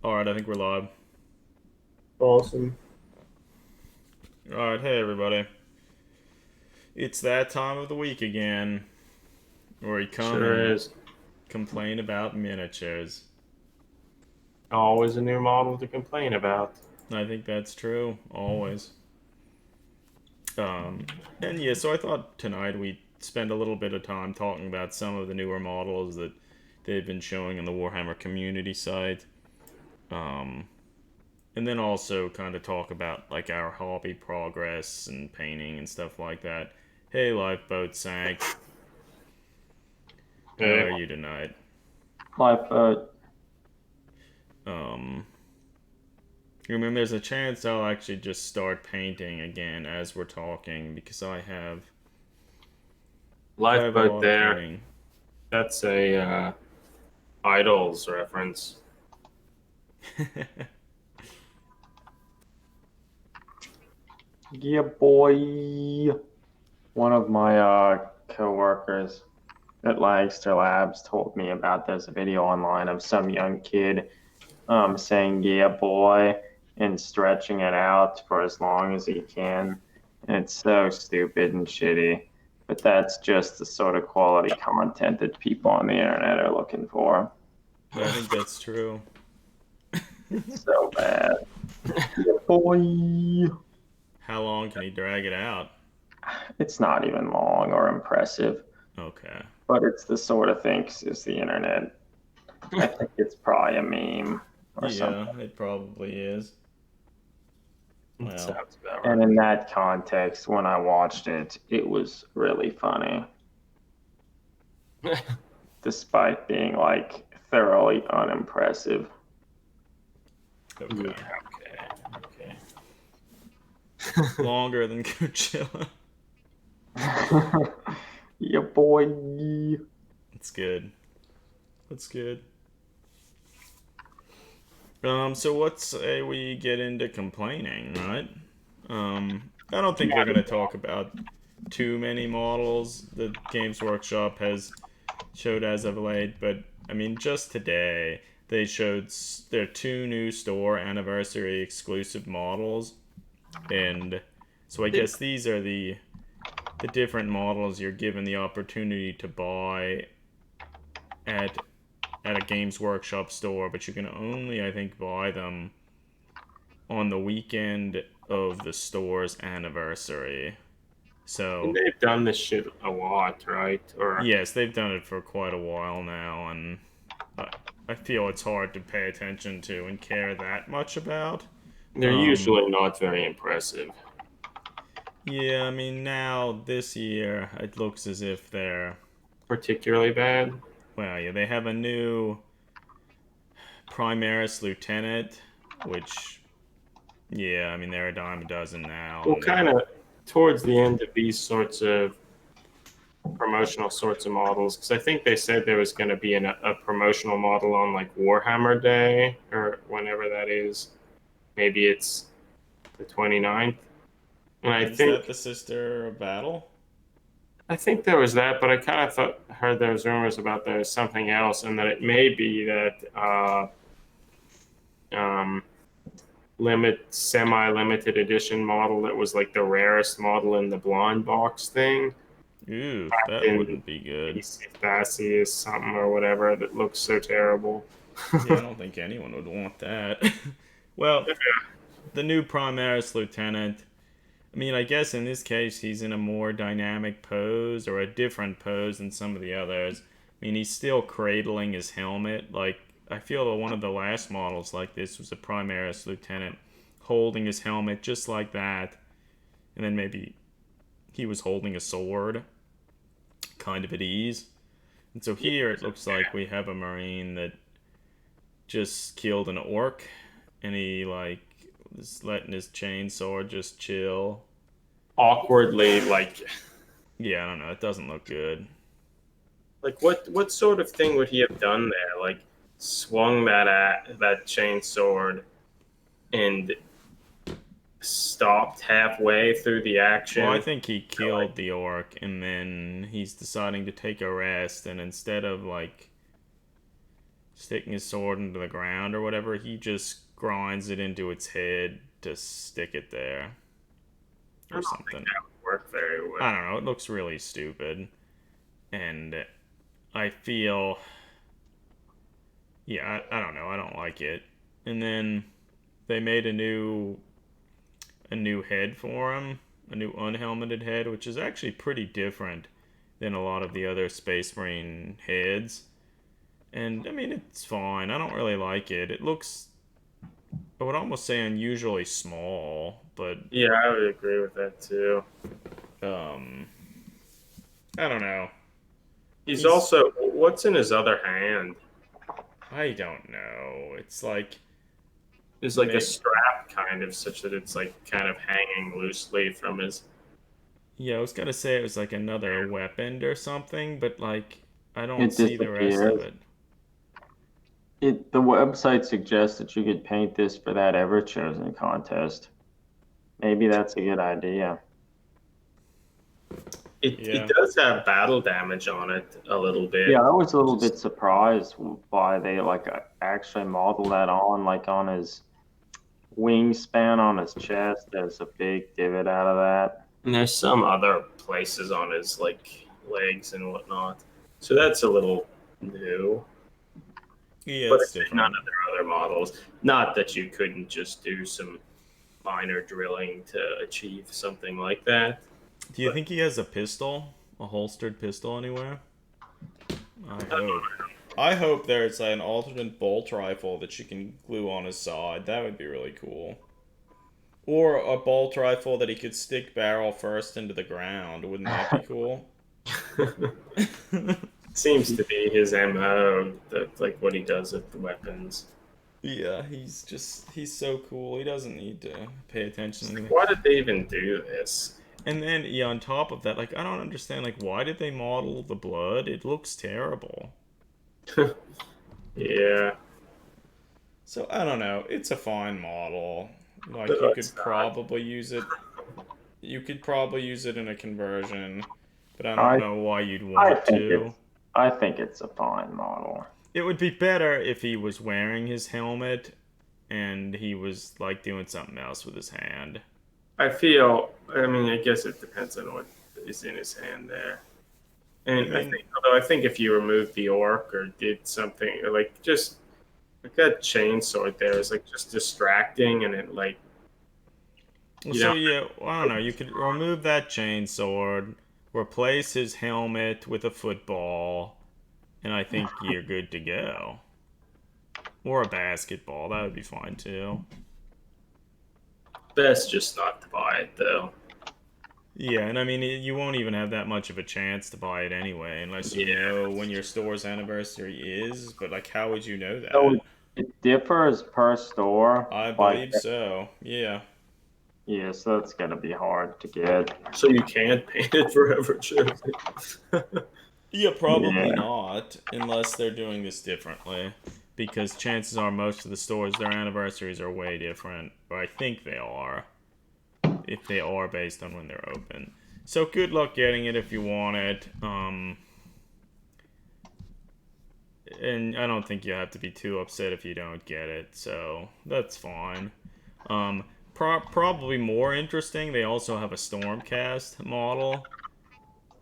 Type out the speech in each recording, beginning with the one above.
Alright, I think we're live. Awesome. Alright, hey everybody. It's that time of the week again where we come Sure and is. complain about miniatures. Always a new model to complain about. I think that's true, always. Um, and yeah, so I thought tonight we'd spend a little bit of time talking about some of the newer models that they've been showing on the Warhammer community site. Um, and then also kind of talk about like our hobby progress and painting and stuff like that. Hey, Lifeboat Sank. How Yeah. are you tonight? Lifeboat. Um, you remember there's a chance I'll actually just start painting again as we're talking because I have a Lifeboat lot of there. painting. That's a Idols reference. Yeah, boy. One of my coworkers at Lancaster Labs told me about there's a video online of some young kid saying yeah boy and stretching it out for as long as he can. And it's so stupid and shitty. But that's just the sort of quality content that people on the internet are looking for. I think that's true. It's so bad. Yeah, boy. How long can he drag it out? It's not even long or impressive. Okay. But it's the sort of thing is the internet. I think it's probably a meme or Yeah, something. it probably is. Well, Sounds about And right. in that context, when I watched it, it was really funny, despite being like thoroughly unimpressive. okay. Yeah, okay. Longer than Coachella. Yeah, boy. That's good. That's good. So let's say we get into complaining, right? I don't think we're gonna talk about too many models that Games Workshop has showed as of late, but I mean, just today they showed their two new store anniversary exclusive models, and so I guess these are the different models you're given the opportunity to buy at at a Games Workshop store, but you can only, I think, buy them on the weekend of the store's anniversary. And So, they've done this shit a lot, right? Or yes, they've done it for quite a while now, and I, I feel it's hard to pay attention to and care that much about. they're Um, usually not very impressive. yeah, I mean, now this year it looks as if they're, Particularly bad. well, yeah, they have a new Primaris Lieutenant, which, yeah, I mean, they're a dime a dozen now, Well, and kind of towards the end of these sorts of promotional sorts of models, because I think they said there was going to be a promotional model on like Warhammer Day or whenever that is. Maybe it's the 29th. And I is that think the Sister of Battle? I think there was that, but I kind of thought heard there was rumors about there was something else, and that it may be that um, limit semi limited edition model that was like the rarest model in the blind box thing. Ooh, that In wouldn't be good. PC Thassi something or whatever that looks so terrible. Yeah, I don't think anyone would want that. Well, the new Primaris Lieutenant, I mean, I guess in this case he's in a more dynamic pose or a different pose than some of the others. I mean, he's still cradling his helmet. Like, I feel that one of the last models like this was a Primaris Lieutenant holding his helmet just like that. And then maybe he was holding a sword, kind of at ease. And so Yeah, here it looks like we have a Marine that just killed an orc and he, like, is letting his chainsaw just chill. awkwardly Yeah, I don't know. It doesn't look good. like what sort of thing would he have done there? Like swung that chain sword and stopped halfway through the Well, I action. think he killed the orc and then he's deciding to take a rest. And instead of, like, sticking his sword into the ground or whatever. He just grinds it into its head to stick it there I or don't think something. that would work very well. I don't know. It looks really stupid, and I feel, yeah, I don't know. I don't like it. And then they made a new head for him, a new unhelmeted head, which is actually pretty different than a lot of the other Space Marine heads. And I mean, it's fine. I don't really like it. It looks, I would almost say, unusually small, but Yeah, I would agree with that too. um, I don't know. He's He's, also what's in his other hand? I don't know. It's like, Is like a maybe, strap kind of such that it's like kind of hanging loosely from his. yeah, I was gonna say it was like another weapon or something, but like, I don't It see the rest of disappears. it. The website suggests that you could paint this for that Ever Chosen contest. Maybe that's a good idea. It Yeah. does have battle damage on it a little Yeah, bit. I was a little bit Just surprised why they like actually modeled that on, like on his wingspan on his chest. There's a big divot out of that. and there's some other places on his like legs and whatnot. So that's a little new. Yeah, But it's it's in none different. of their other models. Not that you couldn't just do some minor drilling to achieve something like that. Do you But think he has a pistol? A holstered pistol anywhere? I hope. I hope there's an alternate bolt rifle that you can glue on his side. That would be really cool. Or a bolt rifle that he could stick barrel first into the ground. Wouldn't that be cool? seems to be his MO, that like what he does with the weapons. Yeah, he's so cool. He doesn't need to pay attention to It's like, anything. why did they even do this? And then, yeah, on top of that, like, I don't understand, like, why did they model the blood? It looks terrible. Yeah, So, I don't know. It's a fine model. Like, no, it's not. you could probably use it in a conversion, but I don't I know why you'd I want think to. it's a fine model. It would be better if he was wearing his helmet and he was, like, doing something else with his hand. I feel. I mean, I guess it depends on what is in his hand there. I And I mean, think, although I think if you remove the orc or did something, or like just like that chainsword there is like just distracting, and it like you so know. yeah, I don't know. You could remove that chainsword, replace his helmet with a football, and I think you're good to go. Or a basketball, that would be fine too. Best just not to buy it though. Yeah, and I mean, you won't even have that much of a chance to buy it anyway, unless you Yeah, know when your store's anniversary is. But, like, how would you know So that? it differs per store. I Like, believe so. Yeah. yeah, so that's gonna be hard to get. so you can't paint it forever, Jersey. Yeah, probably Yeah. not, unless they're doing this differently. Because chances are most of the stores, their anniversaries are way different. Or I think they are. If they are based on when they're open. So good luck getting it if you want it. And I don't think you have to be too upset if you don't get it. So that's fine. Probably more interesting, they also have a Stormcast model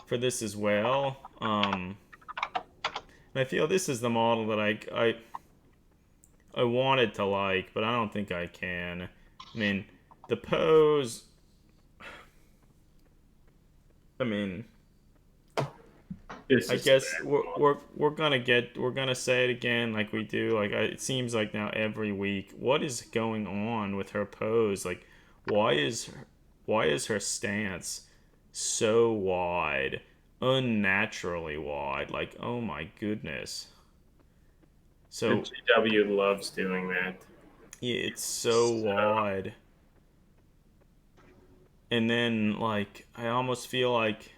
for this as well. And I feel this is the model that I wanted to like, but I don't think I can. I mean, the pose. I mean, This I is guess we're gonna say it again like we do. Like it seems like now every week. What is going on with her pose? Like, why is her stance so wide, unnaturally wide? Like, oh my goodness. the So GW loves doing that. yeah, it's so So, wide. And then like I almost feel like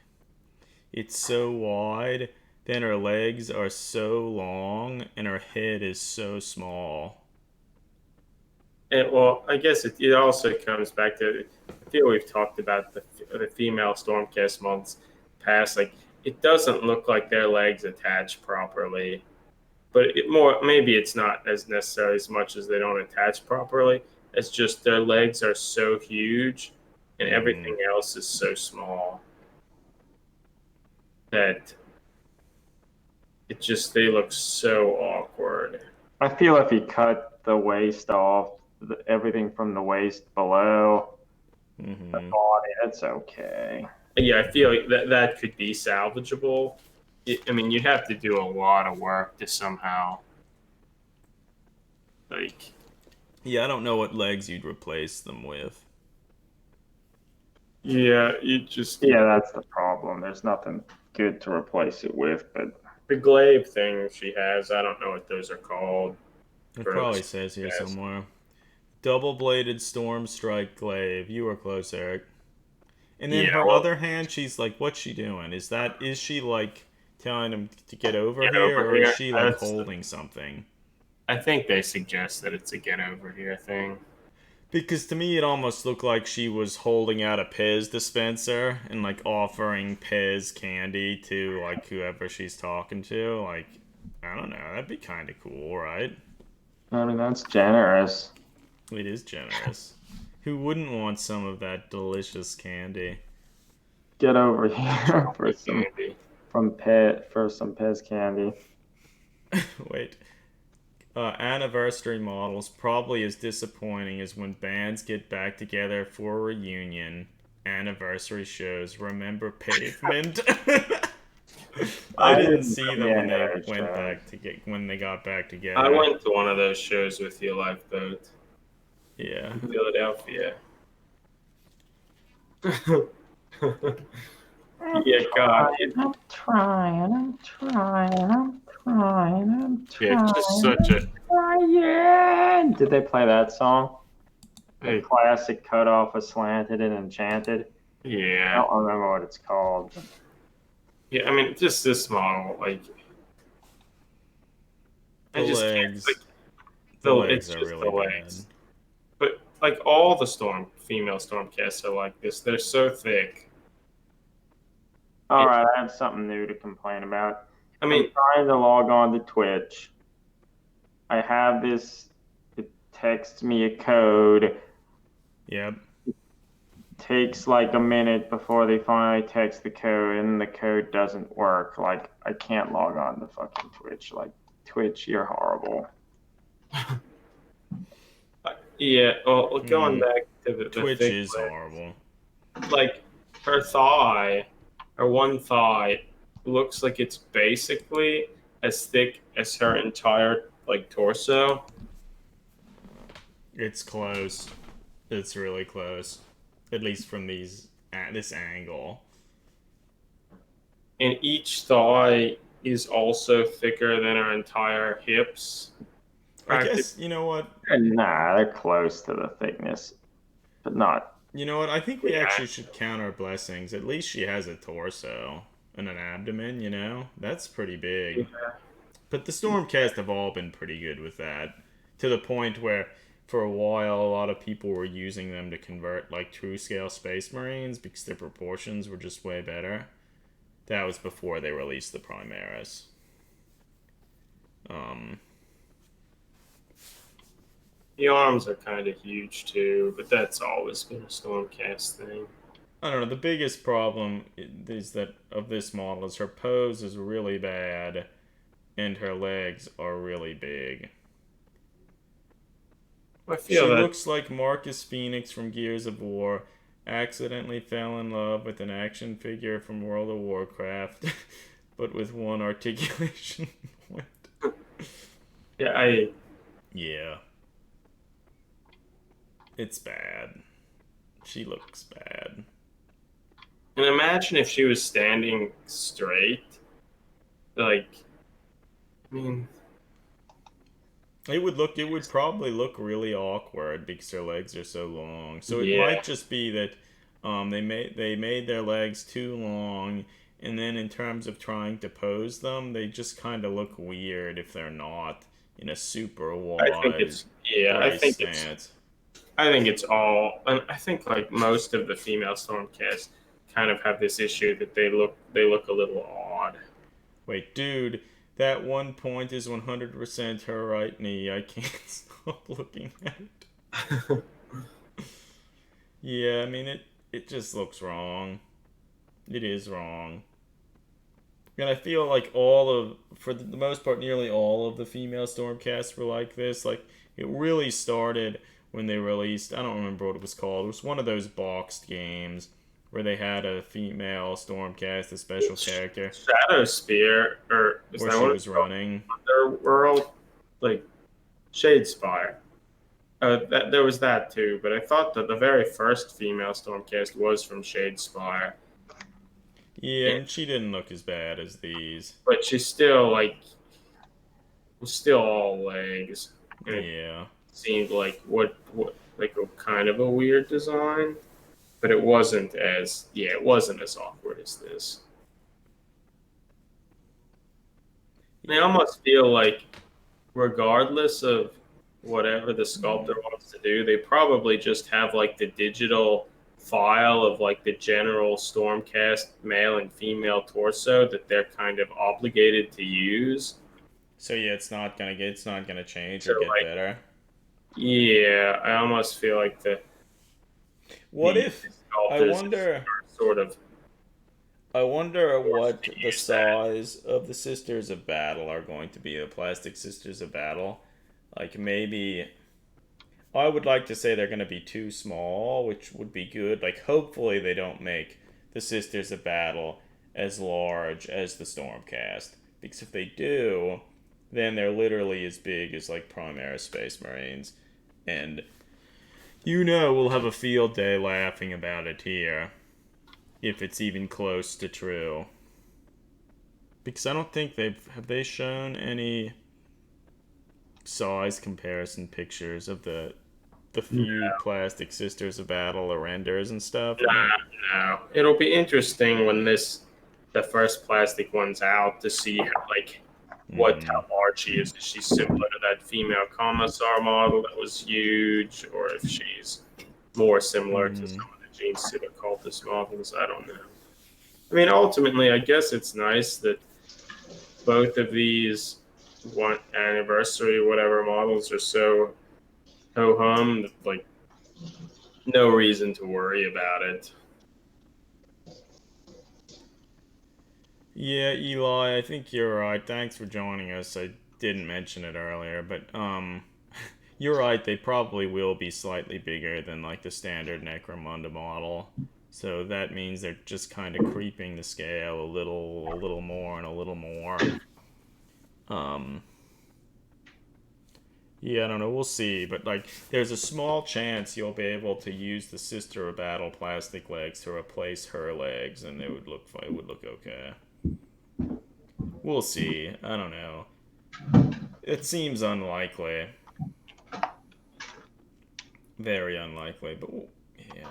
it's so wide, then her legs are so long and her head is so small. and well, I guess it also comes back to I feel we've talked about the female Stormcast months past. Like it doesn't look like their legs attach properly. but maybe it's not as necessary as much as they don't attach properly. It's just their legs are so huge and everything else is so small that they look so awkward. I feel if you cut the waist off, everything from the waist below the body, it's okay. Yeah, I feel like that could be salvageable. I mean, you'd have to do a lot of work to somehow, like. Yeah, I don't know what legs you'd replace them with. Yeah, Yeah, that's the problem. There's nothing good to replace it with, but the glaive thing she has, I don't know what those are called. It probably says here somewhere. Double-bladed storm strike glaive. You were close, Eric. And then her other hand, she's like, what's she doing? Is she like telling him to get over here, or is she like holding something? I think they suggest that it's a get over here thing. Because to me, it almost looked like she was holding out a Pez dispenser and like offering Pez candy to like whoever she's talking to. Like, I don't know. That'd be kind of cool, right? I mean, that's generous. It is generous. Who wouldn't want some of that delicious candy? Get over here for some Pez candy. Wait. Anniversary models probably as disappointing as when bands get back together for a reunion. Anniversary shows. Remember Pavement? I didn't see them when they got back together. I went to one of those shows with you, Lifeboat. Yeah. In Philadelphia. Yeah, God. I'm trying. Yeah, just such a. Trying. Did they play that song? Hey. The classic cut off of Slanted and Enchanted? I Yeah. don't remember what it's called. Yeah, I mean, just this model, like. The legs. The legs it's are just really the legs. bad. But like all the female Stormcasts are like this. They're so thick. All right, I have something new to complain about. I mean, I'm trying to log on to Twitch. I have this. It texts me a code. Yep. Takes like a minute before they finally text the code, and the code doesn't work. Like, I can't log on to fucking Twitch. Like, Twitch, you're horrible. yeah. Well, going back to the Twitch thick is legs, horrible. like her thigh, her one thigh, looks like it's basically as thick as her entire like torso. It's close. It's really close. At least from this angle. And each thigh is also thicker than her entire hips. I guess, you know what? Nah, they're close to the thickness, but not. You know what? I think we actually should count our blessings. At least she has a torso and an abdomen, you know? That's pretty big. Yeah. But the Stormcast have all been pretty good with that. To the point where, for a while, a lot of people were using them to convert, like, true-scale Space Marines because their proportions were just way better. That was before they released the Primaris. The arms are kind of huge too, but that's always been a Stormcast thing. I don't know. The biggest problem is that of this model is her pose is really bad, and her legs are really big. I feel she that looks like Marcus Phoenix from Gears of War. Accidentally fell in love with an action figure from World of Warcraft, but with one articulation point. yeah, Yeah. It's bad. She looks bad. and imagine if she was standing straight. Like, I mean, It would probably look really awkward because her legs are so long. So it Yeah. might just be that they made their legs too long, and then in terms of trying to pose them, they just kind of look weird if they're not in a super wide. I think it's all, and I think like most of the female Stormcast kind of have this issue that they look a little odd. Wait, dude, That one point is 100% her right knee. I can't stop looking at it. Yeah, I mean, it just looks wrong. It is wrong. And I feel like for the most part, nearly all of the female Stormcasts were like this. Like, it really started when they released, I don't remember what it was called. It was one of those boxed games where they had a female Stormcast, a special character, Shadow Spear, or is where that she what was it's called? running. Underworld, like Shadespire. That there was that too, but I thought that the very first female Stormcast was from Shadespire. Yeah, and she didn't look as bad as these. But she's still like was still all legs. And it Yeah. seemed like what like a kind of a weird design. But it wasn't as awkward as this. I almost feel like regardless of whatever the sculptor wants to do, they probably just have like the digital file of like the general Stormcast male and female torso that they're kind of obligated to use. So yeah, it's not gonna change So or get like, better. yeah, I almost feel like What the if sculptors wonder are sort of I wonder what the use that. size of the Sisters of Battle are going to be, the plastic Sisters of Battle. Like maybe I would like to say they're going to be too small, which would be good. Like hopefully they don't make the Sisters of Battle as large as the Stormcast, because if they do, then they're literally as big as like Primaris Space Marines, and we'll have a field day laughing about it here, if it's even close to true. Because I don't think have they shown any size comparison pictures of the few plastic Sisters of Battle or renders and stuff. No. It'll be interesting when the first plastic one's out to see how large she is. Is she similar to that female Commissar model that was huge, or if she's more similar to some of the Gene Sitter cultist models? I don't know. I mean, ultimately, I guess it's nice that both of these one anniversary whatever models are so ho hum. Like, no reason to worry about it. Yeah, Eli, I think you're right. Thanks for joining us. I didn't mention it earlier, but you're right. They probably will be slightly bigger than like the standard Necromunda model. So that means they're just kind of creeping the scale a little more and a little more. Yeah, I don't know. We'll see, but like, there's a small chance you'll be able to use the Sister of Battle plastic legs to replace her legs, and it would look okay. We'll see. I don't know. It seems unlikely. Very unlikely, but yeah,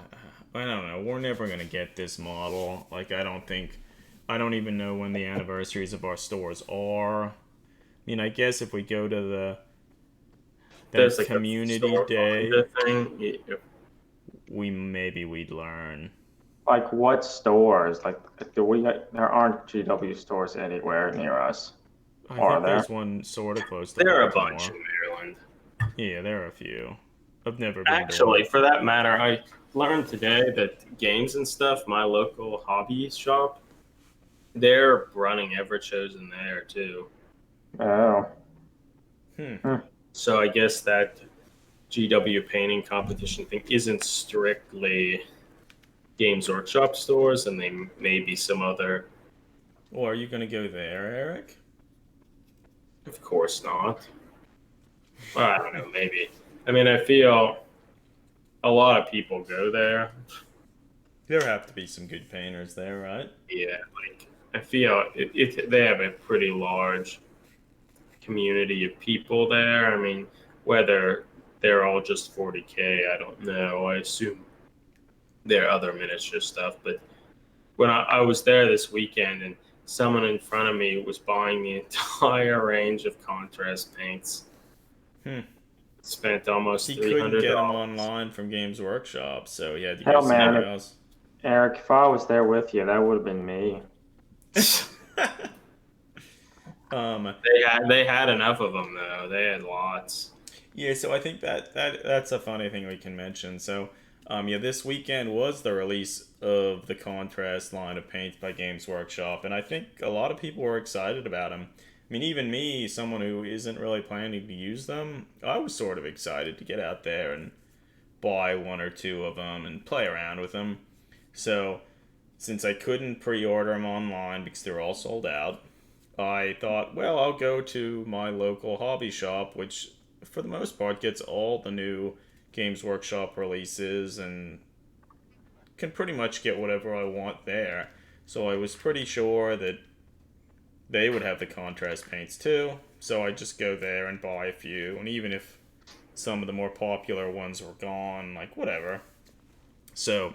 I don't know. We're never gonna get this model. Like, I don't even know when the anniversaries of our stores are. I mean, I guess if we go to There's like community a day thing. Yeah. we'd learn. Like what stores? Like, there aren't GW stores anywhere near us. I Are think there? there's one sort of close to There are a Baltimore. bunch in Maryland. Yeah, there are a few. I've never been Actually, to for that matter, I learned today that games and stuff, my local hobby shop, they're running Everchosen there too. Oh. So I guess that GW painting competition thing isn't strictly Games Workshop stores, and they may be some other. Well, are you going to go there, Eric? Of course not. Well, I don't know, maybe. I mean, I feel a lot of people go there. There have to be some good painters there, right? Yeah, like I feel they have a pretty large community of people there. I mean, whether they're all just 40K, I don't know. I assume there are other miniature stuff. But when I was there this weekend, and someone in front of me was buying the entire range of contrast paints. Spent almost He $300. couldn't get them online from Games Workshop, so he had to Hell, go man. somewhere else. Eric, if I was there with you, that would have been me. They had enough of them though. They had lots. Yeah, so I think that's a funny thing we can mention. So, yeah, this weekend was the release of the Contrast line of paints by Games Workshop, and I think a lot of people were excited about them. I mean, even me, someone who isn't really planning to use them, I was sort of excited to get out there and buy one or two of them and play around with them. So, since I couldn't pre-order them online because they were all sold out, I thought, well, I'll go to my local hobby shop, which for the most part gets all the new Games Workshop releases and can pretty much get whatever I want there. So I was pretty sure that they would have the contrast paints too. So I just go there and buy a few, and even if some of the more popular ones were gone, like whatever. So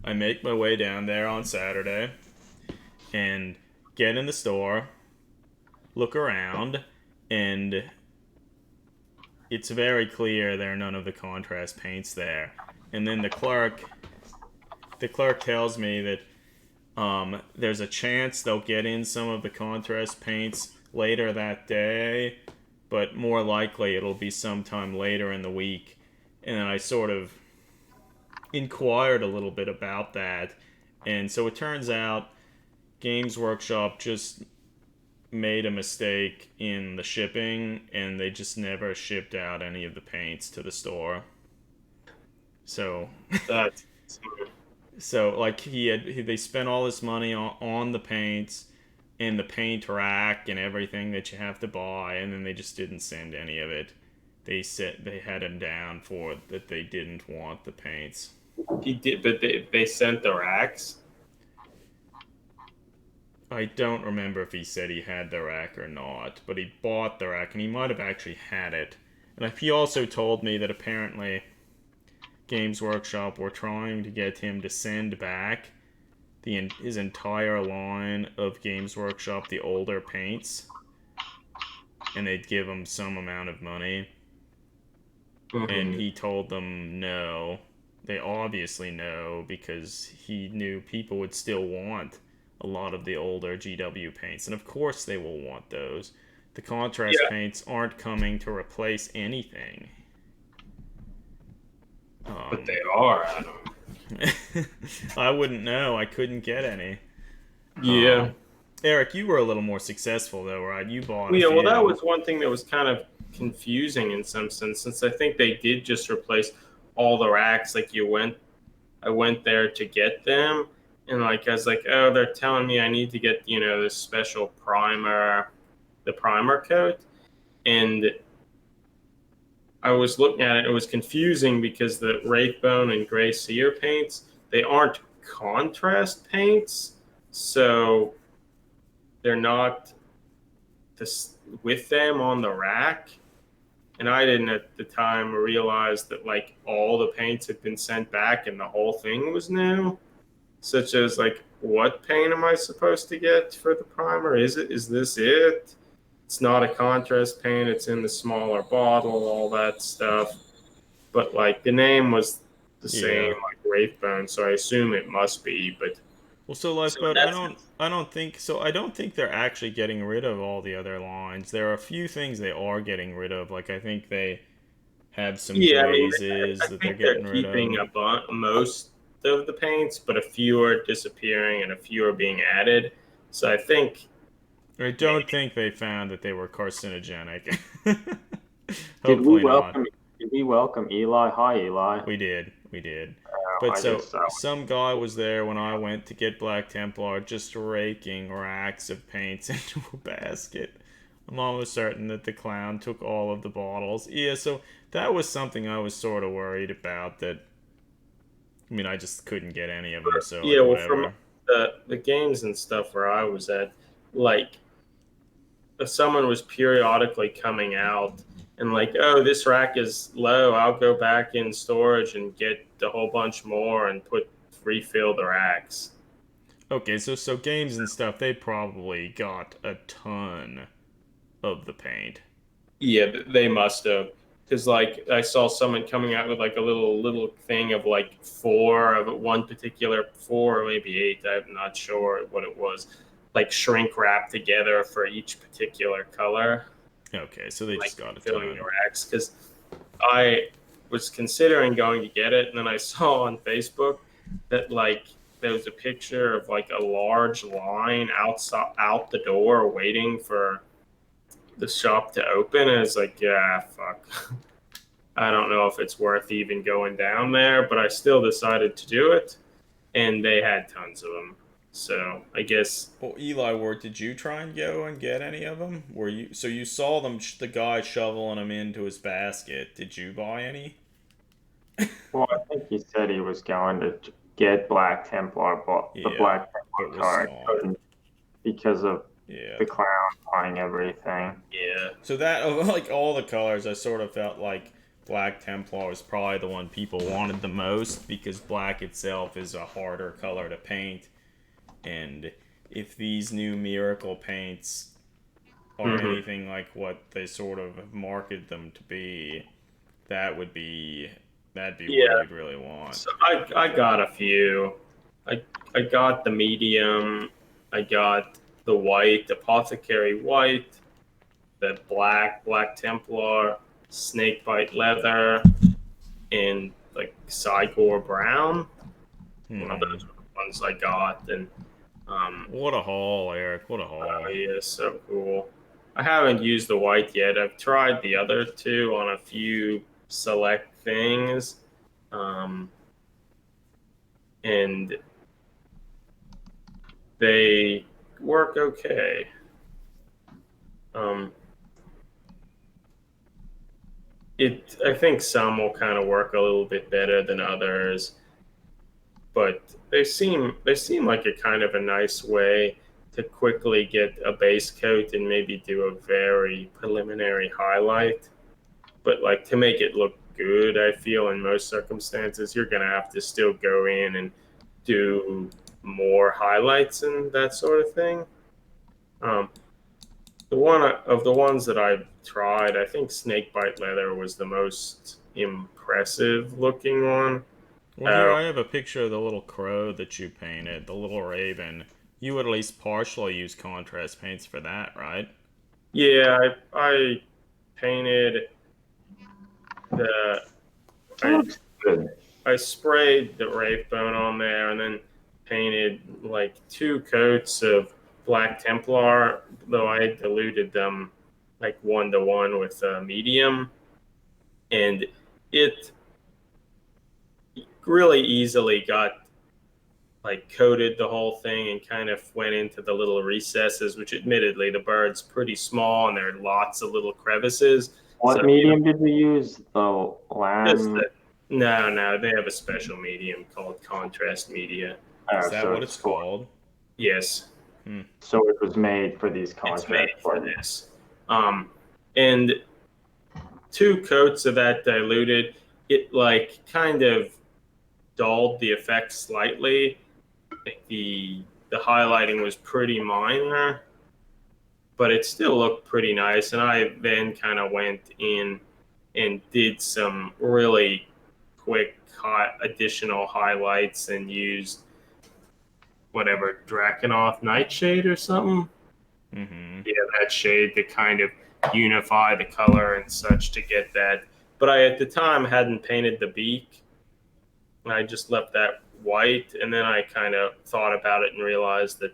I make my way down there on Saturday and get in the store, look around, and it's very clear there are none of the contrast paints there. And then the clerk tells me that there's a chance they'll get in some of the contrast paints later that day, but more likely it'll be sometime later in the week. And then I sort of inquired a little bit about that, and so it turns out Games Workshop just made a mistake in the shipping, and they just never shipped out any of the paints to the store. So That's like they spent all this money on the paints and the paint rack and everything that you have to buy, and then they just didn't send any of it. They said they had them down for that they didn't want the paints. he did, but they sent the racks. I don't remember if he said he had the rack or not, but he bought the rack, and he might have actually had it. And he also told me that apparently Games Workshop were trying to get him to send back his entire line of Games Workshop, the older paints, and they'd give him some amount of money. Mm-hmm. And he told them no. They obviously no, because he knew people would still want a lot of the older GW paints, and of course they will want those. The contrast paints aren't coming to replace anything. But they are, Adam. I wouldn't know. I couldn't get any. Yeah. Eric, you were a little more successful though, right? You bought. Yeah. Well, that was one thing that was kind of confusing in some sense, since I think they did just replace all the racks. Like I went there to get them. And like I was like, oh, they're telling me I need to get, this special primer, the primer coat. And I was looking at it, it was confusing because the Wraithbone and Grey Seer paints, they aren't contrast paints. So they're not with them on the rack. And I didn't at the time realize that like all the paints had been sent back and the whole thing was new. Such as like, what paint am I supposed to get for the primer? Is this it? It's not a contrast paint. It's in the smaller bottle, all that stuff. But like the name was the same, like Wraithbone, so I assume it must be. But well, but I don't think so. I don't think they're actually getting rid of all the other lines. There are a few things they are getting rid of. Like I think they have some glazes that they're getting rid of. Keeping most of the paints, but a few are disappearing and a few are being added. So I don't think they found that they were carcinogenic. Did we welcome Eli? Hi, Eli. We did. But some guy was there when I went to get Black Templar, just raking racks of paints into a basket. I'm almost certain that the clown took all of the bottles. Yeah, so that was something I was sort of worried about. I just couldn't get any of them. So yeah, well, from the games and stuff where I was at, like, if someone was periodically coming out and like, oh, this rack is low, I'll go back in storage and get a whole bunch more and refill the racks. Okay, so games and stuff, they probably got a ton of the paint. Yeah, they must have. Because like I saw someone coming out with like a little thing of like 4 of one particular 4 or maybe 8. I'm not sure what it was, like shrink wrap together for each particular color, Okay, so they like just got a filling ton. the racks. Because I was considering going to get it, and then I saw on Facebook that like there was a picture of like a large line outside out the door waiting for the shop to open. And it's like, yeah, fuck. I don't know if it's worth even going down there, but I still decided to do it, and they had tons of them. So I guess Well, Eli, where did you try and go and get any of them? Were you so you saw them, the guy shoveling them into his basket? Did you buy any? Well, I think he said he was going to get Black Templar, but the Yeah, Black but Templar was card gone. couldn't because of Yeah. the clown buying everything. yeah, So that of like all the colors, I sort of felt like Black Templar was probably the one people wanted the most because black itself is a harder color to paint, and if these new miracle paints are Mhm. anything like what they sort of marketed them to be, that'd be what yeah. you'd really want. So I got a few. I got the medium. I got the white, apothecary white, the black Templar, snakebite leather, and like Cygor brown. One of Hmm. those were the ones I got, and What a haul, Eric! What a oh haul! yeah, so cool. I haven't used the white yet. I've tried the other two on a few select things, um, and they work okay. Um, I think some will kind of work a little bit better than others, but they seem like a kind of a nice way to quickly get a base coat and maybe do a very preliminary highlight. But like to make it look good, I feel in most circumstances you're gonna have to still go in and do more highlights and that sort of thing. Um, the one of the ones that I've tried, I think snakebite leather was the most impressive looking one. Well, here Uh, I have a picture of the little crow that you painted, the little raven. You would at least partially use contrast paints for that, right? yeah, I painted the It I looks good. I sprayed the Wraith Bone on there and then painted like two coats of Black Templar, though I diluted them like 1 to 1 with a medium, and it really easily got like coated the whole thing and kind of went into the little recesses, which admittedly the bird's pretty small and there are lots of little crevices. So What medium did we use? The just lamb. no, they have a special medium called contrast media. Is that So what it's called? Yes, Hmm. so it was made for these it's made contrast for ones. this. And two coats of that diluted, it like kind of dulled the effect slightly. Like the highlighting was pretty minor, but it still looked pretty nice. And I then kind of went in and did some really quick additional highlights and used whatever Draconoth Nightshade or something. Mm-hmm. Yeah, that shade to kind of unify the color and such to get that. But I at the time hadn't painted the beak. I just left that white, and then I kind of thought about it and realized that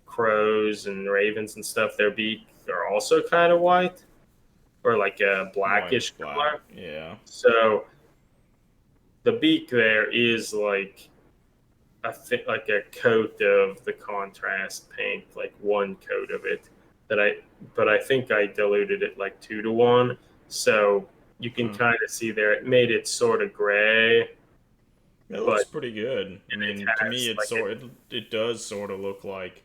crows and ravens and stuff, their beak are also kind of white or like a blackish White, black. color. Yeah. So the beak there is like like a coat of the contrast paint, like one coat of it but I think I diluted it like 2 to 1. So you can Huh. kind of see there, it made it sort of gray, It looks but pretty good. I and it mean, to me, has like it does sort of look like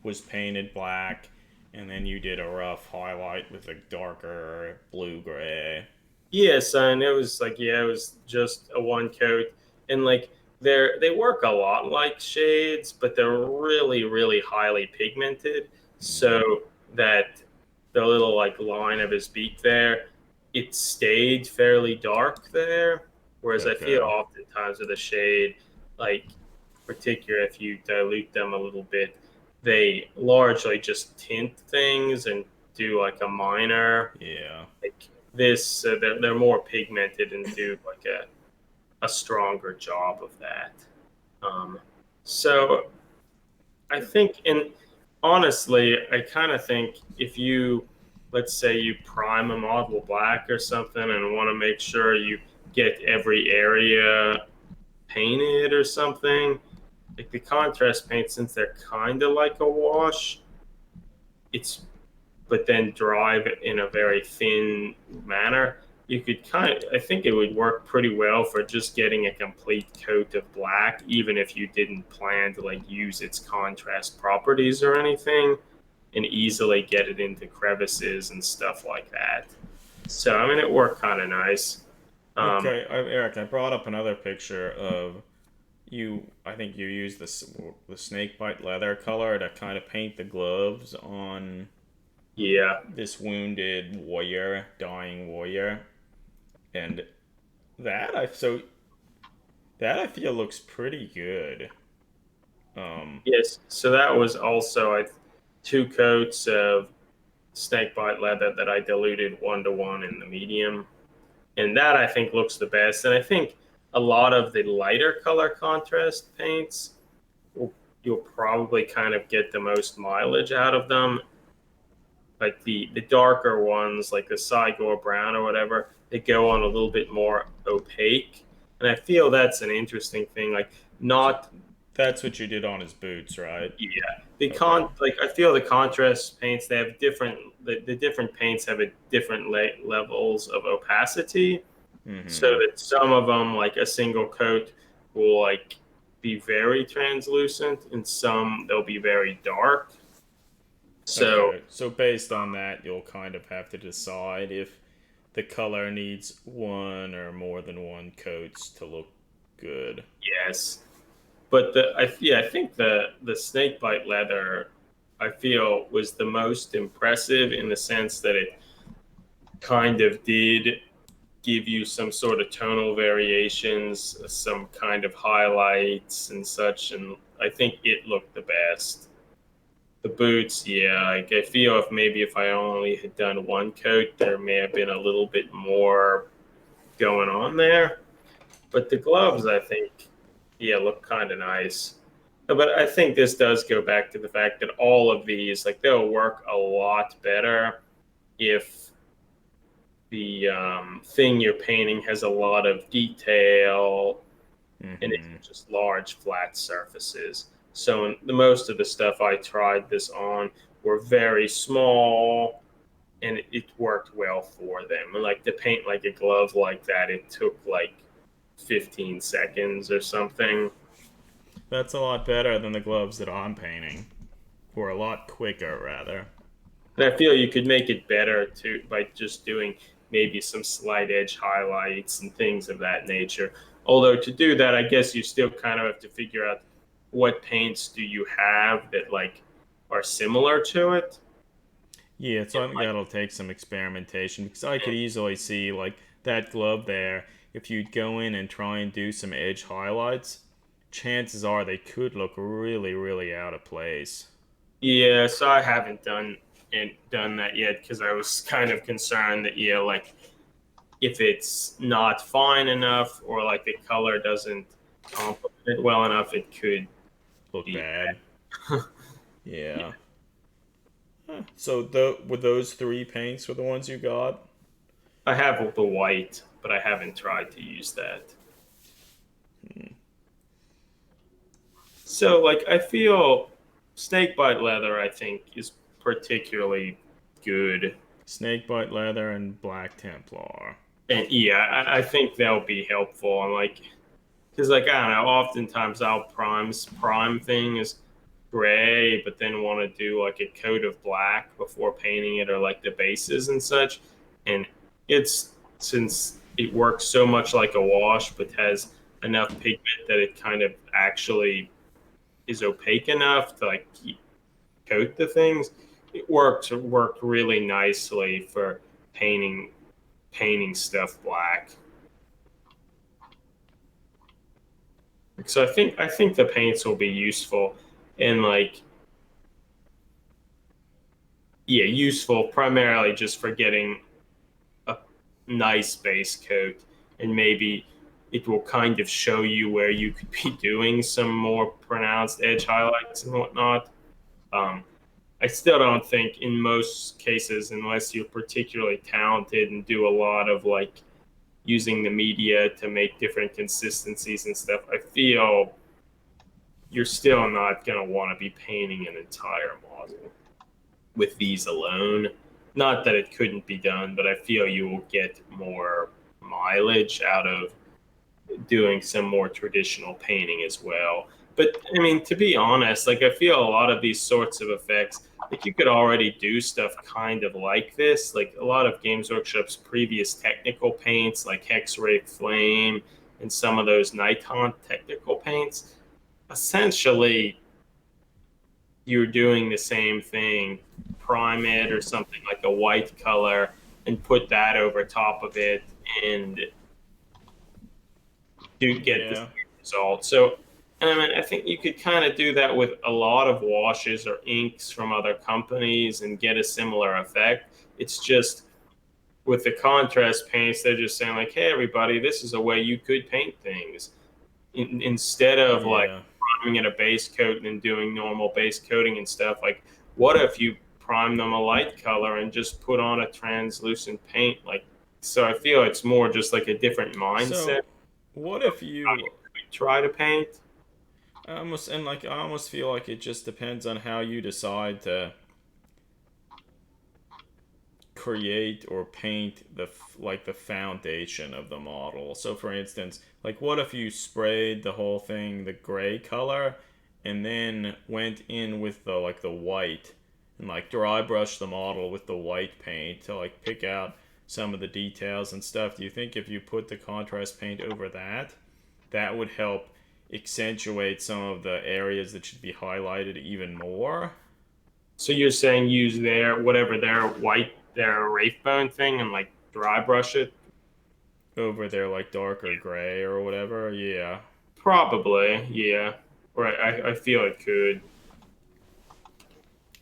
was painted black, and then you did a rough highlight with a darker blue gray. yes, and it was like yeah, it was just a one coat, and like they work a lot like shades, but they're really highly pigmented, Mm-hmm. so that the little like line of his beak there, it stayed fairly dark there, whereas I feel Okay. oftentimes with a shade, like particularly if you dilute them a little bit, they largely just tint things and do like a minor Yeah. like this. They're more pigmented and do like a stronger job of that. Um, so I think, and honestly, I kind of think if you, let's say you prime a model black or something and want to make sure you get every area painted or something, like the contrast paint, since they're kind of like a wash, it's but then drive it in a very thin manner, you could kind of, I think it would work pretty well for just getting a complete coat of black, even if you didn't plan to like use its contrast properties or anything, and easily get it into crevices and stuff like that. So, I mean, it worked kind of nice. Um, Okay, Eric, I brought up another picture of you. I think you used the snake bite leather color to kind of paint the gloves on yeah, this wounded warrior, dying warrior, and that I feel looks pretty good. Um, yes. So that was also two coats of snakebite leather that I diluted 1-to-1 in the medium, and that I think looks the best. And I think a lot of the lighter color contrast paints, you'll probably kind of get the most mileage out of them. Like the darker ones, like the Cygor brown or whatever, they go on a little bit more opaque, and I feel that's an interesting thing. Like so not that's what you did on his boots, right? Yeah, Okay. like I feel the contrast paints they have different the different paints have a different levels of opacity, so Mm-hmm. that some of them like a single coat will like be very translucent, and some they'll be very dark. So Okay. So based on that, you'll kind of have to decide if the color needs one or more than one coats to look good. yes, but I think the snakebite leather I feel was the most impressive in the sense that it kind of did give you some sort of tonal variations, some kind of highlights and such. And I think it looked the best. The boots, yeah, like I feel if I only had done one coat, there may have been a little bit more going on there. But the gloves, I think, yeah, look kind of nice. But I think this does go back to the fact that all of these, like, they'll work a lot better if the thing you're painting has a lot of detail and it's Mm-hmm. just large flat surfaces. So the most of the stuff I tried this on were very small and it worked well for them. And like to paint like a glove like that, it took like 15 seconds or something. That's a lot better than the gloves that I'm painting, or a lot quicker, rather. And I feel you could make it better too by just doing maybe some slight edge highlights and things of that nature. Although to do that, I guess you still kind of have to figure out what paints do you have that like are similar to it. Yeah, so I think that'll take some experimentation because I could easily see like that glove there. If you'd go in and try and do some edge highlights, chances are they could look really, really out of place. Yeah, so I haven't done that yet because I was kind of concerned that like if it's not fine enough or like the color doesn't complement it well enough, it could Look be bad. bad. Yeah. Huh. So were those three paints were the ones you got? I have the white, but I haven't tried to use that. So, like, I feel snakebite leather, I think, is particularly good. Snakebite leather and black Templar. And yeah, I think they'll be helpful. And, like, because, like, I don't know, oftentimes I'll prime things gray, but then want to do, like, a coat of black before painting it or, like, the bases and such. And since it works so much like a wash, but has enough pigment that it kind of actually is opaque enough to like coat the things. It worked really nicely for painting painting stuff black. So I think the paints will be useful, and like yeah, useful primarily just for getting a nice base coat, and maybe it will kind of show you where you could be doing some more pronounced edge highlights and whatnot. Um, I still don't think in most cases, unless you're particularly talented and do a lot of like using the media to make different consistencies and stuff, I feel you're still not going to want to be painting an entire model with these alone. Not that it couldn't be done, but I feel you will get more mileage out of doing some more traditional painting as well. But I mean, to be honest, like I feel a lot of these sorts of effects, like you could already do stuff kind of like this. Like a lot of Games Workshop's previous technical paints, like Hexray Flame and some of those Niton technical paints, essentially you're doing the same thing, prime it or something like a white color and put that over top of it and do get the Yeah. same result. So, I mean, I think you could kind of do that with a lot of washes or inks from other companies and get a similar effect. It's just with the contrast paints, they're just saying like, "Hey, everybody, this is a way you could paint things." Instead of like Yeah. priming in a base coat and then doing normal base coating and stuff, like what if you prime them a light color and just put on a translucent paint? Like, so I feel it's more just like a different mindset. So, what if you Try to paint. I almost feel like it just depends on how you decide to create or paint the foundation of the model. So for instance, like what if you sprayed the whole thing the gray color and then went in with the white and like dry brush the model with the white paint to like pick out some of the details and stuff. Do you think if you put the contrast paint over that, that would help accentuate some of the areas that should be highlighted even more So you're saying use their whatever their white their Wraithbone thing and like dry brush it? over their like darker gray or whatever? Yeah. Probably, yeah. Right. I feel it could.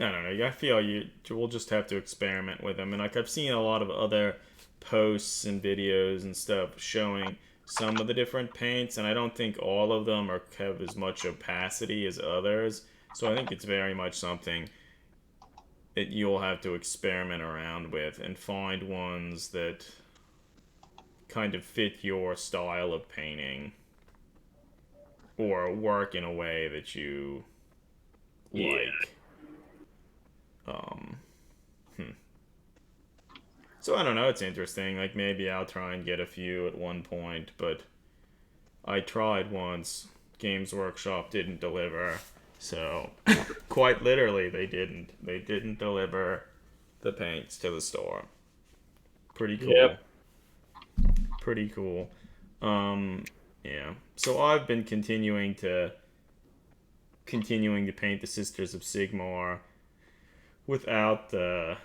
I don't know. I feel we'll just have to experiment with them. And like I've seen a lot of other posts and videos and stuff showing some of the different paints, and I don't think all of them have as much opacity as others. So I think it's very much something that you'll have to experiment around with and find ones that kind of fit your style of painting or work in a way that you Yeah. like. Um, So I don't know. It's interesting. Like maybe I'll try and get a few at one point, but I tried once. Games Workshop didn't deliver, so quite literally they didn't. They didn't deliver the paints to the store. Pretty cool. Yep. Pretty cool. Yeah. So I've been continuing to paint the Sisters of Sigmar without the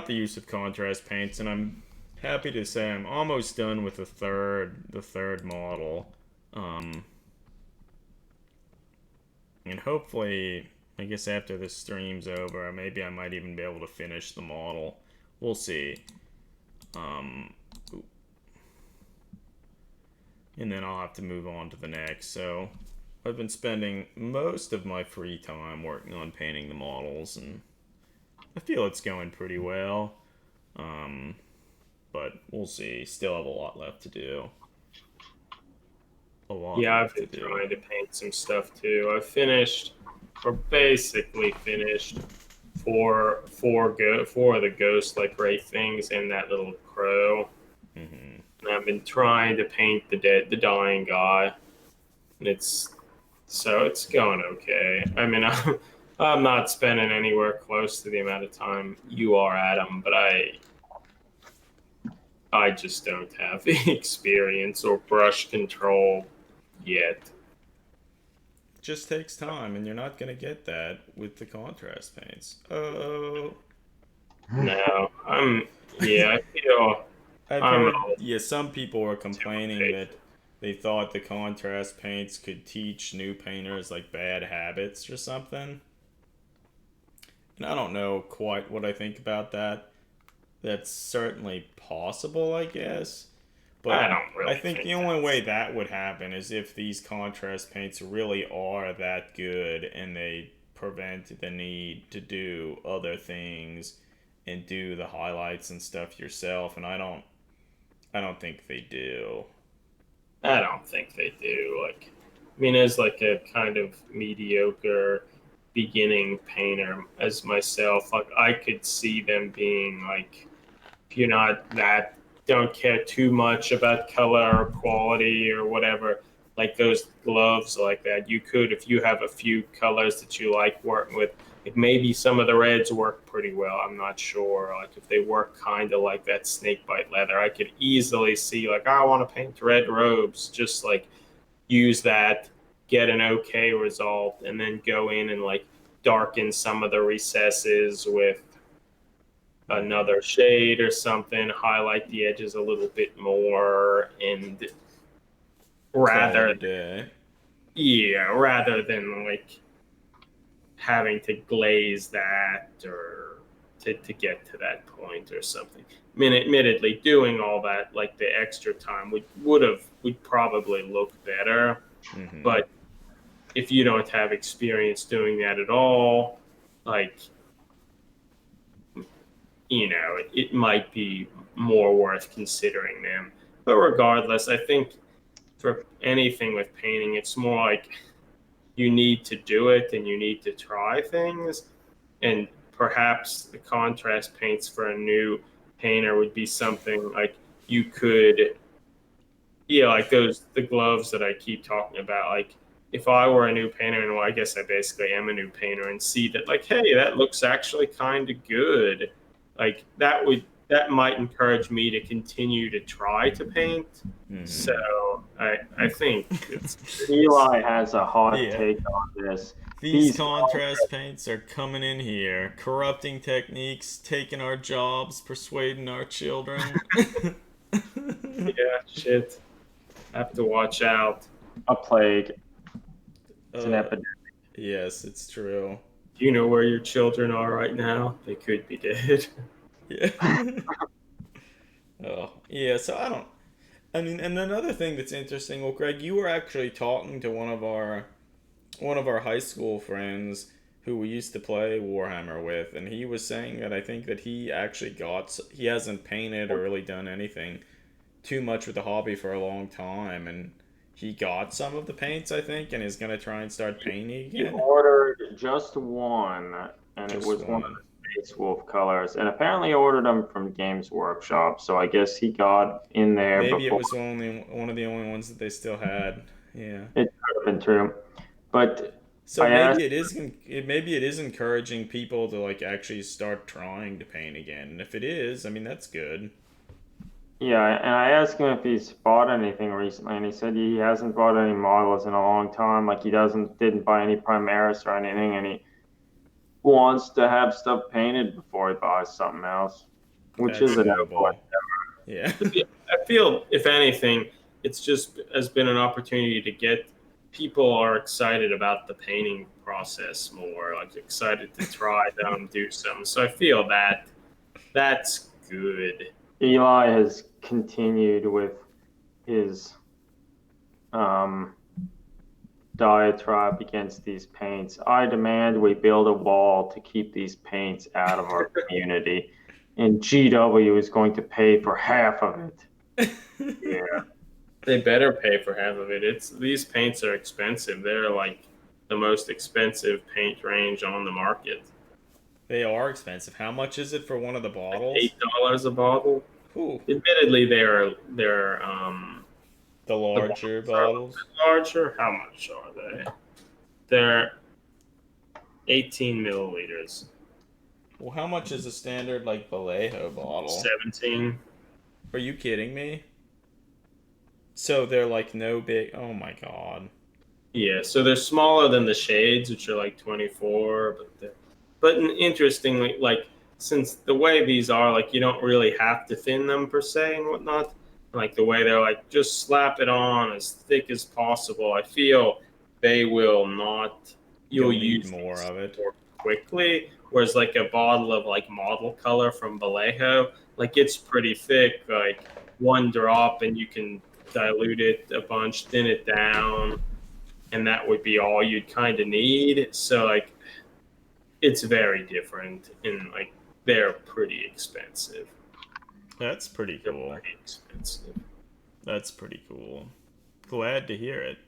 use of contrast paints, and I'm happy to say I'm almost done with the third model. And hopefully, I guess after this stream's over, maybe I might even be able to finish the model. We'll see. And then I'll have to move on to the next. So I've been spending most of my free time working on painting the models, and I feel it's going pretty well. But we'll see. Still have a lot left to do. Yeah, I've been trying to paint some stuff too. I've finished, or basically finished, four of the ghost like great things and that little crow. Mm-hmm. And I've been trying to paint the dying guy, and it's going okay. I mean, I'm not spending anywhere close to the amount of time you are, Adam, but I just don't have the experience or brush control yet. Just takes time, and you're not gonna get that with the contrast paints. Oh. No, I feel I've I'm heard, yeah, some people were complaining that they thought the contrast paints could teach new painters like bad habits or something. And I don't know quite what I think about that. That's certainly possible, I guess. I But don't I really think think the only that's way that would happen is if these contrast paints really are that good and they prevent the need to do other things and do the highlights and stuff yourself. And I don't think they do. I don't think they do. Like, I mean, as like a kind of mediocre beginning painter as myself, like I could see them being like, if you're not that, don't care too much about color or quality or whatever, like those gloves like that, you could, if you have a few colors that you like working with, like maybe some of the reds work pretty well. I'm not sure. Like if they work kind of like that snakebite leather, I could easily see like, I want to paint red robes, just like use that, get an okay result, and then go in and like darken some of the recesses with another shade or something, highlight the edges a little bit more, and Call it a rather, day. yeah, rather than like having to glaze that or to get to that point or something. I mean, admittedly, doing all that, like the extra time, would probably look better. Hmm. But if you don't have experience doing that at all, like it might be more worth considering them. But regardless, I think for anything with painting, it's more like you need to do it and you need to try things. And perhaps the contrast paints for a new painter would be something like you could, yeah, like the gloves that I keep talking about. Like if I were a new painter, and well, I guess I basically am a new painter, and see that like, hey, that looks actually kind of good. Like that might encourage me to continue to try to paint. So Hmm. I think it's Eli has a hot Yeah. take on this. These These contrast paints are coming in here, corrupting techniques, taking our jobs, persuading our children. yeah, shit. Have to watch out. a plague. It's an uh, epidemic. yes, it's true. Do you know where your children are right now? They could be dead. Yeah. Oh, yeah. So I don't. I mean, and another thing that's interesting. Well, Greg, you were actually talking to one of our high school friends who we used to play Warhammer with, and he was saying that I think that he hasn't painted or really done anything too much with the hobby for a long time, and he got some of the paints I think, and is gonna try and start painting He again. ordered just one, and it Just was one of one. the Space Wolf colors, and apparently ordered them from Games Workshop. So I guess he got in there Maybe it before was only one of the only ones that they still had. Yeah. it could have been true. But So I asked, maybe it is encouraging people to like actually start trying to paint again. And if it is, I mean that's good. yeah, and I asked him if he's bought anything recently, and he said he hasn't bought any models in a long time. Like he didn't buy any Primaris or anything, and he wants to have stuff painted before he buys something else, which That's is a no question. noble. Yeah. I feel, if anything, it's just has been an opportunity to get people are excited about the painting process more, like excited to try them, do something. So I feel that that's good. Eli has continued with his um, diatribe against these paints. I demand we build a wall to keep these paints out of our community, and GW is going to pay for half of it. Yeah. They better pay for half of it. It's these paints are expensive. They're like the most expensive paint range on the market. They are expensive. How much is it for one of the Like bottles? $8 a bottle. Whew. Admittedly, they're The the larger bottles are a little bottles. bit larger. How much are they? They're 18 milliliters. Well, how much is a standard like Vallejo bottle? 17. Are you kidding me? So they're like no big. Oh my god. Yeah, so they're smaller than the shades, which are like 24. But interestingly, like since the way these are, like you don't really have to thin them per se and whatnot. Like the way they're like just slap it on as thick as possible. I feel they will not. You'll You'll need use more these of it. more quickly. Whereas like a bottle of like model color from Vallejo, like it's pretty thick, like one drop, and you can dilute it a bunch, thin it down, and that would be all you'd kind of need. So like it's very different, and like they're pretty expensive. That's pretty They're cool. pretty expensive. That's pretty cool. Glad to hear it.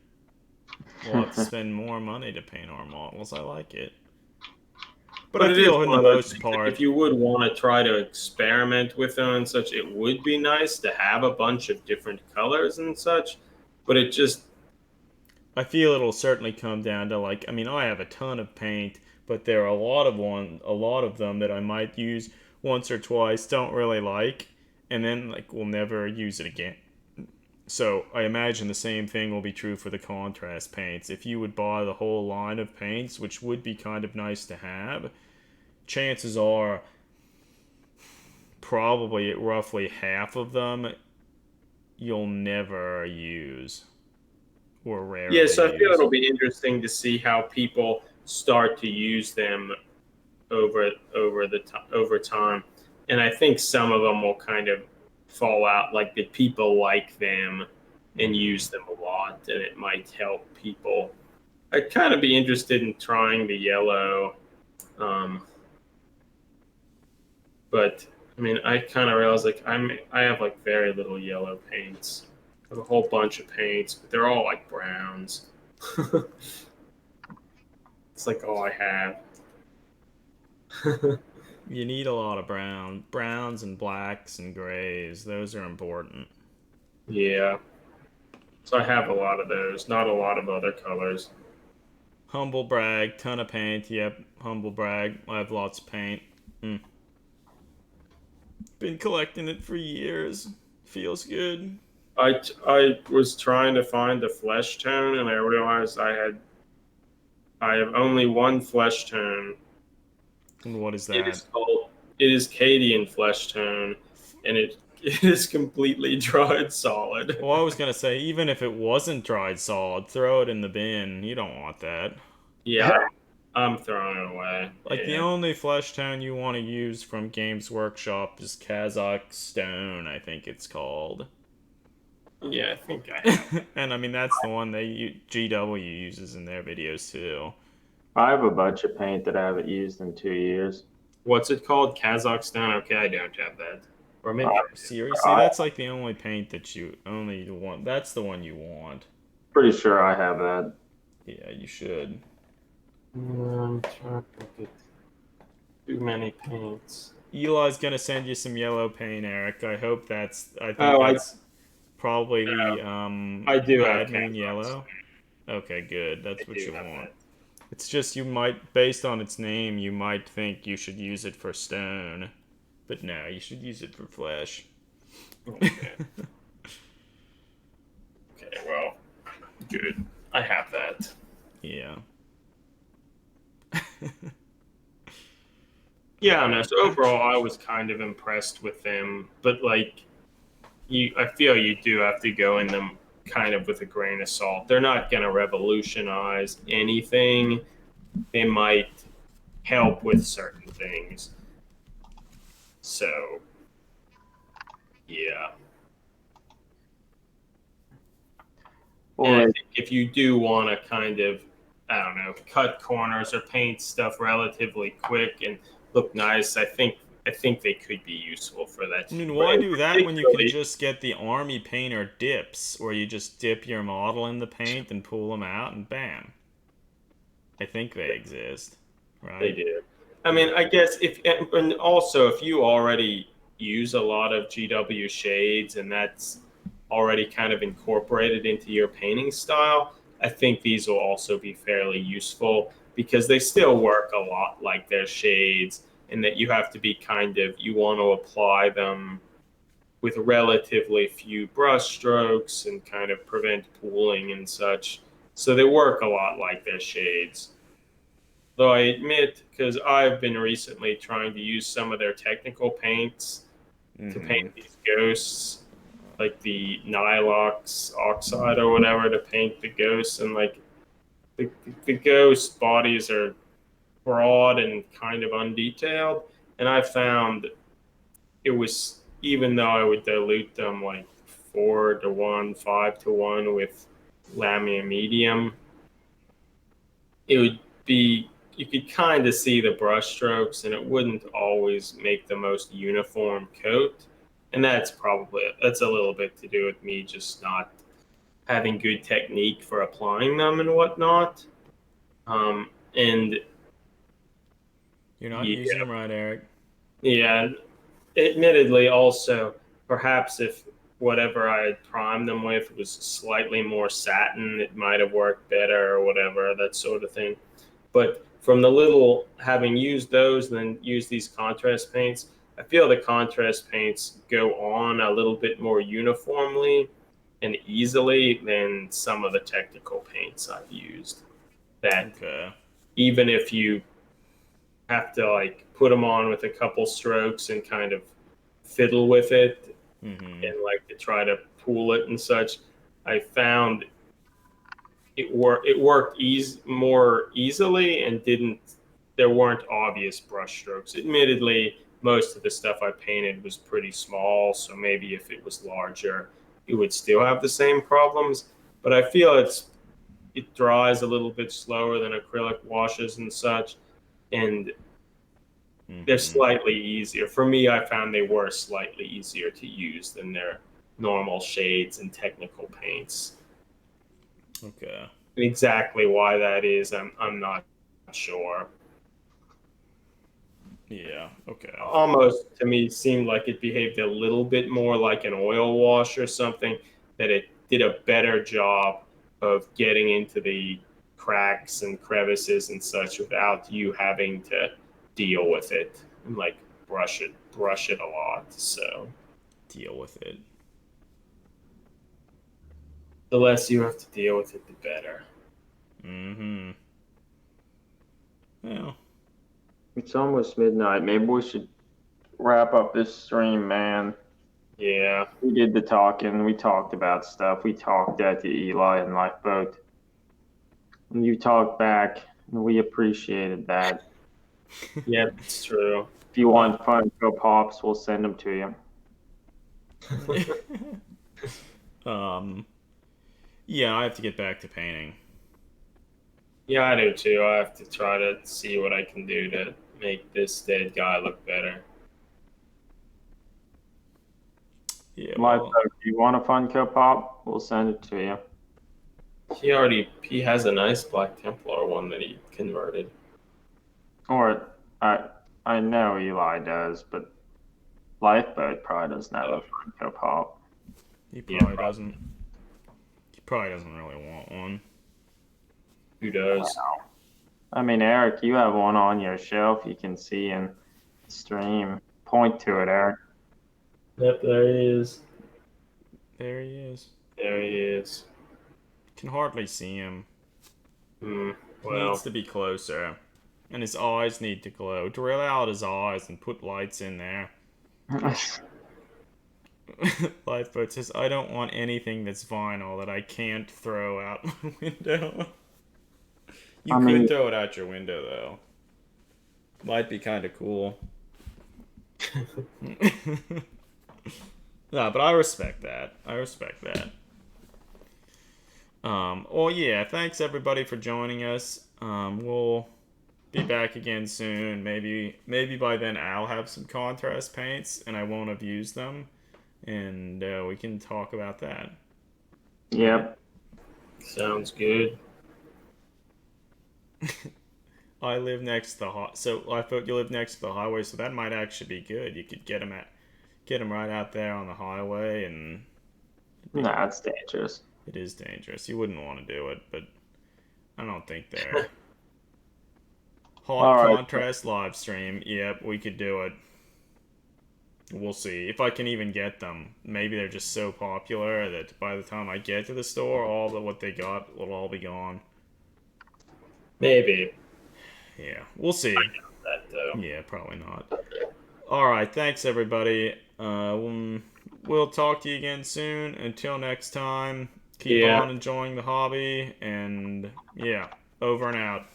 We'll have to spend more money to paint our models. I like it. But I But it is feel in one the of those most things that part, if you would want to try to experiment with them and such, it would be nice to have a bunch of different colors and such. But it just, I feel it'll certainly come down to like, I mean, I have a ton of paint, but there are a lot of them that I might use once or twice, don't really like, and then like will never use it again. So I imagine the same thing will be true for the contrast paints. If you would buy the whole line of paints, which would be kind of nice to have, chances are probably roughly half of them you'll never use or rarely yeah. So I feel use. it'll be interesting to see how people start to use them over time, and I think some of them will kind of fall out. Like that people like them and use them a lot, and it might help people. I'd kind of be interested in trying the yellow. Um, But I mean, I kind of realized like I have like very little yellow paints. I have a whole bunch of paints, but they're all like browns. It's like all I have. You need a lot of browns and blacks and grays. Those are important. Yeah. So I have a lot of those, not a lot of other colors. Humble brag, ton of paint. Yep, humble brag. I have lots of paint. Mm. Been collecting it for years. Feels good. I was trying to find a flesh tone, and I realized I have only one flesh tone. And what is It that? is called it is Cadian flesh tone, and it is completely dried solid. Well, I was gonna say, even if it wasn't dried solid, throw it in the bin. You don't want that. Yeah, I'm throwing it away. Like the Yeah. only flesh tone you want to use from Games Workshop is Kazakh Stone, I think it's called. Yeah, I think I have. And I mean that's the one GW uses in their videos too. I have a bunch of paint that I haven't used in 2 years. What's it called? Kazakhstan? Okay, I don't have that. Or maybe I do. Seriously, that's like the only paint that you only want. That's the one you want. Pretty sure I have that. Yeah, you should. I'm trying to get too many paints. Eli's gonna send you some yellow paint, Eric. I hope that's. I think Oh, that's probably the I do have Bad Moon Kazakhstan. yellow. Okay, good. I That's what do you have want. that. It's just you might, based on its name, you might think you should use it for stone, but no, you should use it for flesh. Okay. Okay, well, good. I have that. Yeah. Yeah, no. So overall, I was kind of impressed with them, but like, I feel you do have to go in them kind of with a grain of salt. They're not going to revolutionize anything. They might help with certain things. So, yeah. And I Well, think if you do want to kind of, I don't know, cut corners or paint stuff relatively quick and look nice, I think they could be useful for that. I mean, why do that when you can Particularly- just get the army painter dips, where you just dip your model in the paint and pull them out and bam. I think they exist, right? They do. I mean, I guess and also if you already use a lot of GW shades and that's already kind of incorporated into your painting style, I think these will also be fairly useful because they still work a lot like their shades, and that you have to be you want to apply them with relatively few brush strokes and kind of prevent pooling and such. So they work a lot like their shades. Though I admit, because I've been recently trying to use some of their technical paints to paint these ghosts, like the Nilox oxide or whatever, to paint the ghosts, and like the ghost bodies are broad and kind of undetailed. And I found it was, even though I would dilute them like 4-to-1, 5-to-1 with Lamia medium, it would be, you could kind of see the brush strokes and it wouldn't always make the most uniform coat. And that's a little bit to do with me just not having good technique for applying them and whatnot. And You're not yeah, using them right, Eric. yeah, admittedly, also, perhaps if whatever I had primed them with was slightly more satin, it might have worked better or whatever, that sort of thing. But from the little, having used those, then used these contrast paints, I feel the contrast paints go on a little bit more uniformly and easily than some of the technical paints I've used. That Okay. even if you have to like put them on with a couple strokes and kind of fiddle with it Mm-hmm. and like to try to pool it and such, I found it worked more easily and didn't, there weren't obvious brush strokes. Admittedly, most of the stuff I painted was pretty small, so maybe if it was larger, it would still have the same problems. But I feel it dries a little bit slower than acrylic washes and such, and they're Mm-hmm. slightly easier. For me, I found they were slightly easier to use than their normal shades and technical paints. Okay. Exactly why that is, I'm not sure. Yeah. Okay. Almost to me seemed like it behaved a little bit more like an oil wash or something, that it did a better job of getting into the cracks and crevices and such without you having to deal with it and like brush it a lot. So Deal with it. the less you have to deal with it, the better. Mm-hmm. Well. It's almost midnight. Maybe we should wrap up this stream, man. Yeah. We did the talking. We talked about stuff. We talked at the Eli and Lifeboat. And you talked back, and we appreciated that. Yep, it's true. If you want Funko Pops, we'll send them to you. Yeah, I have to get back to painting. Yeah, I do too. I have to try to see what I can do to make this dead guy look better. Yeah, Lifeboat, if you want a Funko Pop, we'll send it to you. He has a nice Black Templar one that he converted. Or I know Eli does, but Lifeboat probably doesn't have a Funko Pop. he probably doesn't. He probably doesn't really want one. Who does? Wow. I mean, Eric, you have one on your shelf you can see in the stream. Point to it, Eric. Yep, there he is. There he is. There he is. Can hardly see him. He Well, needs to be closer. And his eyes need to glow. Drill out his eyes and put lights in there. Lifeboat says, I don't want anything that's vinyl that I can't throw out my window. You could throw it out your window, though. Might be kind of cool. No, but I respect that. Well, yeah, thanks everybody for joining us. We'll be back again soon. Maybe by then I'll have some contrast paints and I won't have used them. And we can talk about that. Yep. sounds good. I live next to so Lifeboat, you live next to the highway, so that might actually be good. You could get him right out there on the highway, and Nah, it's dangerous. it is dangerous. You wouldn't want to do it, but I don't think they're hot contrast live stream. Yep, we could do it. We'll see if I can even get them. Maybe they're just so popular that by the time I get to the store, all of what they got will all be gone. Maybe. Yeah, we'll see. That though. Yeah, probably not. All right, thanks everybody. We'll talk to you again soon. Until next time, keep on enjoying the hobby, and yeah, over and out.